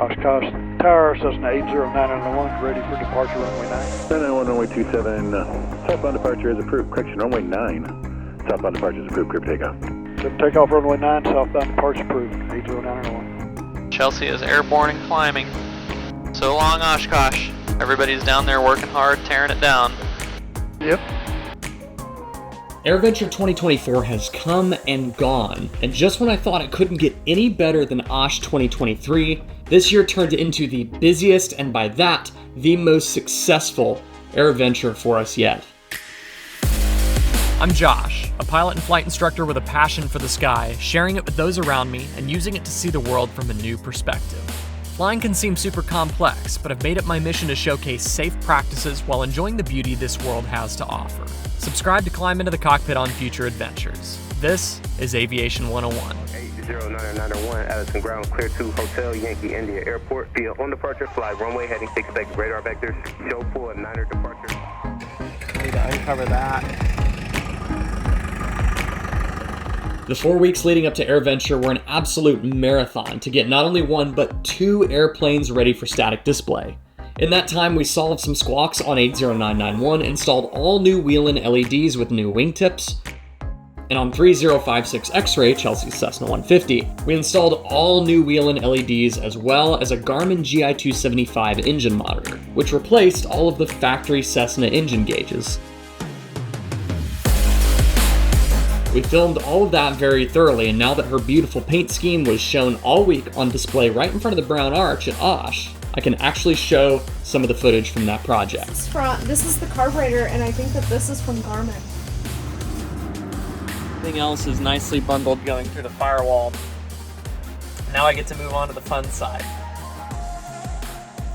Oshkosh Tower, Cessna 80991, ready for departure runway 9. 991, runway 27, southbound departure is approved. Correction, runway 9. Southbound departure is approved. Clear for takeoff. 7 takeoff, runway 9, southbound departure approved, 80991. Chelsea is airborne and climbing. So long, Oshkosh. Everybody's down there working hard, tearing it down. Yep. Airventure 2024 has come and gone, and just when I thought it couldn't get any better than OSH 2023, this year turned into the busiest, and by that, the most successful Airventure for us yet. I'm Josh, a pilot and flight instructor with a passion for the sky, sharing it with those around me and using it to see the world from a new perspective. Flying can seem super complex, but I've made it my mission to showcase safe practices while enjoying the beauty this world has to offer. Subscribe to climb into the cockpit on future adventures. This is Aviation 101. 80991, Addison Ground, clear to Hotel Yankee India Airport. Via on departure, fly runway heading 6 radar vectors. Show for a 9er departure. Need to uncover that. The 4 weeks leading up to Airventure were an absolute marathon to get not only one, but 2 airplanes ready for static display. In that time, we solved some squawks on 80991, installed all new wheel-in LEDs with new wingtips, and on 3056 X-Ray, Chelsea's Cessna 150, we installed all new wheel-in LEDs as well as a Garmin GI275 engine monitor, which replaced all of the factory Cessna engine gauges. We filmed all of that very thoroughly, and now that her beautiful paint scheme was shown all week on display right in front of the Brown Arch at OSH, I can actually show some of the footage from that project. This is the carburetor, and I think that this is from Garmin. Everything else is nicely bundled going through the firewall. Now I get to move on to the fun side.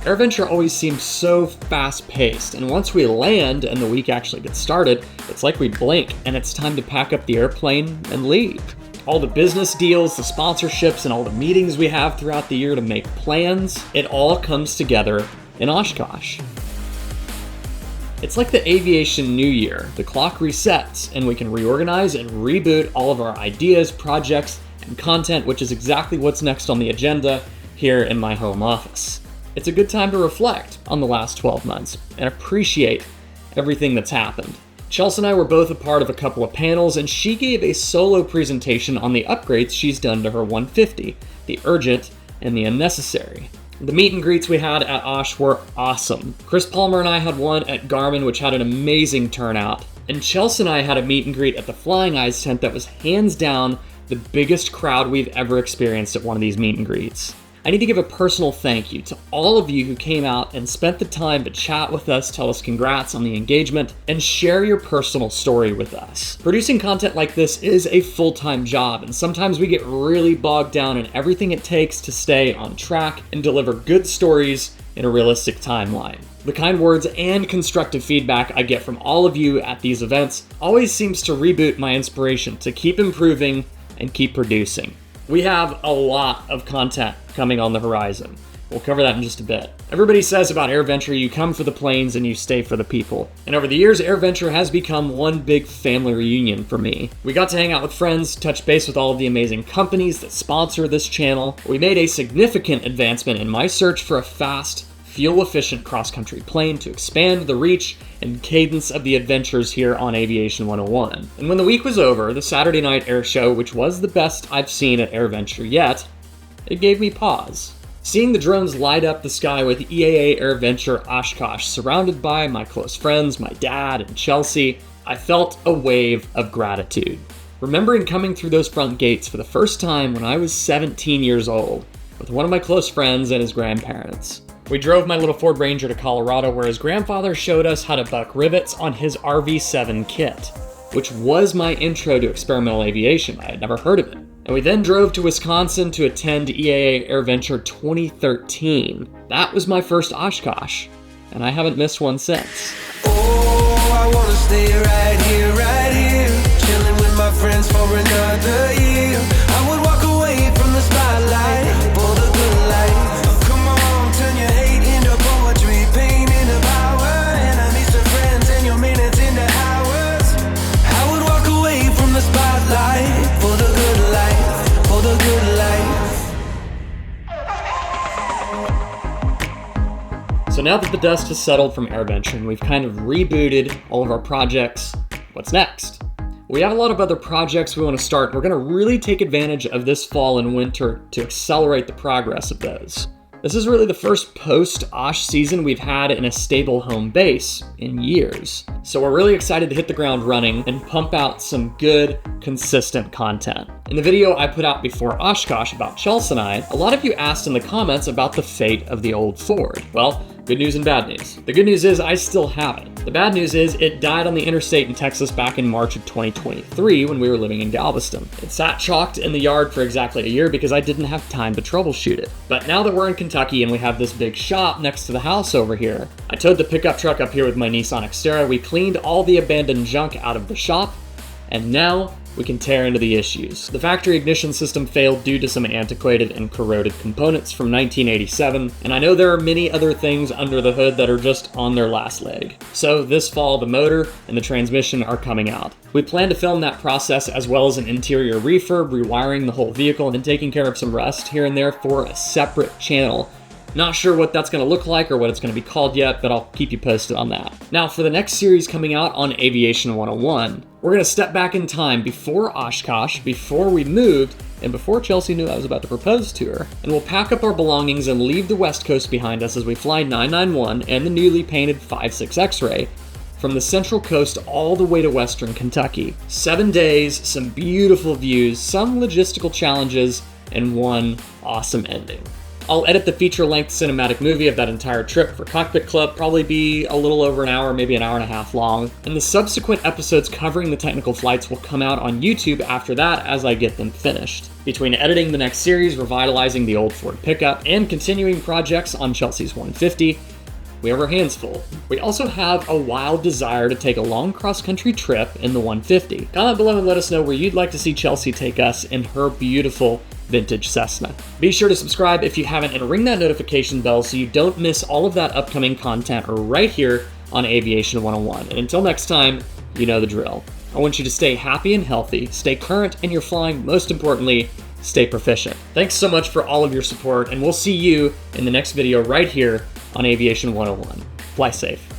Airventure always seems so fast-paced, and once we land and the week actually gets started, it's like we blink and it's time to pack up the airplane and leave. All the business deals, the sponsorships, and all the meetings we have throughout the year to make plans, it all comes together in Oshkosh. It's like the aviation new year. The clock resets and we can reorganize and reboot all of our ideas, projects, and content, which is exactly what's next on the agenda here in my home office. It's a good time to reflect on the last 12 months and appreciate everything that's happened. Chelsea and I were both a part of a couple of panels, and she gave a solo presentation on the upgrades she's done to her 150, the urgent and the unnecessary. The meet and greets we had at OSH were awesome. Chris Palmer and I had one at Garmin, which had an amazing turnout, and Chelsea and I had a meet and greet at the Flying Eyes tent that was hands down the biggest crowd we've ever experienced at one of these meet and greets. I need to give a personal thank you to all of you who came out and spent the time to chat with us, tell us congrats on the engagement, and share your personal story with us. Producing content like this is a full-time job, and sometimes we get really bogged down in everything it takes to stay on track and deliver good stories in a realistic timeline. The kind words and constructive feedback I get from all of you at these events always seems to reboot my inspiration to keep improving and keep producing. We have a lot of content coming on the horizon. We'll cover that in just a bit. Everybody says about Airventure, you come for the planes and you stay for the people. And over the years, Airventure has become one big family reunion for me. We got to hang out with friends, touch base with all of the amazing companies that sponsor this channel. We made a significant advancement in my search for a fast, fuel-efficient cross-country plane to expand the reach and cadence of the adventures here on Aviation 101. And when the week was over, the Saturday night air show, which was the best I've seen at Airventure yet, it gave me pause. Seeing the drones light up the sky with EAA Airventure Oshkosh, surrounded by my close friends, my dad, and Chelsea, I felt a wave of gratitude. Remembering coming through those front gates for the first time when I was 17 years old, with one of my close friends and his grandparents. We drove my little Ford Ranger to Colorado, where his grandfather showed us how to buck rivets on his RV7 kit, which was my intro to experimental aviation. I had never heard of it. And we then drove to Wisconsin to attend EAA Airventure 2013. That was my first Oshkosh, and I haven't missed one since. Oh, I wanna stay right here, chilling with my friends for another year. I would walk away from the spotlight for the good life. Come on, turn your hate into poetry, pain into power, enemies to friends, and your minutes into hours. I would walk away from the spotlight for the good life, for the good life. So now that the dust has settled from Airventure and we've kind of rebooted all of our projects, what's next? We have a lot of other projects we want to start. We're going to really take advantage of this fall and winter to accelerate the progress of those. This is really the first post-OSH season we've had in a stable home base in years. So we're really excited to hit the ground running and pump out some good, consistent content. In the video I put out before Oshkosh about Chelsea and I, a lot of you asked in the comments about the fate of the old Ford. Well, good news and bad news. The good news is I still have it. The bad news is it died on the interstate in Texas back in March of 2023 when we were living in Galveston. It sat chalked in the yard for exactly a year because I didn't have time to troubleshoot it. But now that we're in Kentucky and we have this big shop next to the house over here, I towed the pickup truck up here with my Nissan Xterra. We cleaned all the abandoned junk out of the shop, and now we can tear into the issues. The factory ignition system failed due to some antiquated and corroded components from 1987, and I know there are many other things under the hood that are just on their last leg. So this fall, the motor and the transmission are coming out. We plan to film that process as well as an interior refurb, rewiring the whole vehicle, and taking care of some rust here and there for a separate channel. Not sure what that's going to look like or what it's going to be called yet, but I'll keep you posted on that. Now, for the next series coming out on Aviation 101, we're going to step back in time before Oshkosh, before we moved, and before Chelsea knew I was about to propose to her. And we'll pack up our belongings and leave the West Coast behind us as we fly 991 and the newly painted 56 X-Ray from the Central Coast all the way to Western Kentucky. 7 days, some beautiful views, some logistical challenges, and one awesome ending. I'll edit the feature-length cinematic movie of that entire trip for Cockpit Club, probably be a little over an hour, maybe an hour and a half long, and the subsequent episodes covering the technical flights will come out on YouTube after that as I get them finished. Between editing the next series, revitalizing the old Ford pickup, and continuing projects on Chelsea's 150, we have our hands full. We also have a wild desire to take a long cross-country trip in the 150. Comment below and let us know where you'd like to see Chelsea take us in her beautiful vintage Cessna. Be sure to subscribe if you haven't and ring that notification bell so you don't miss all of that upcoming content right here on Aviation 101. And until next time, you know the drill. I want you to stay happy and healthy, stay current in your flying, most importantly, stay proficient. Thanks so much for all of your support, and we'll see you in the next video right here on Aviation 101. Fly safe.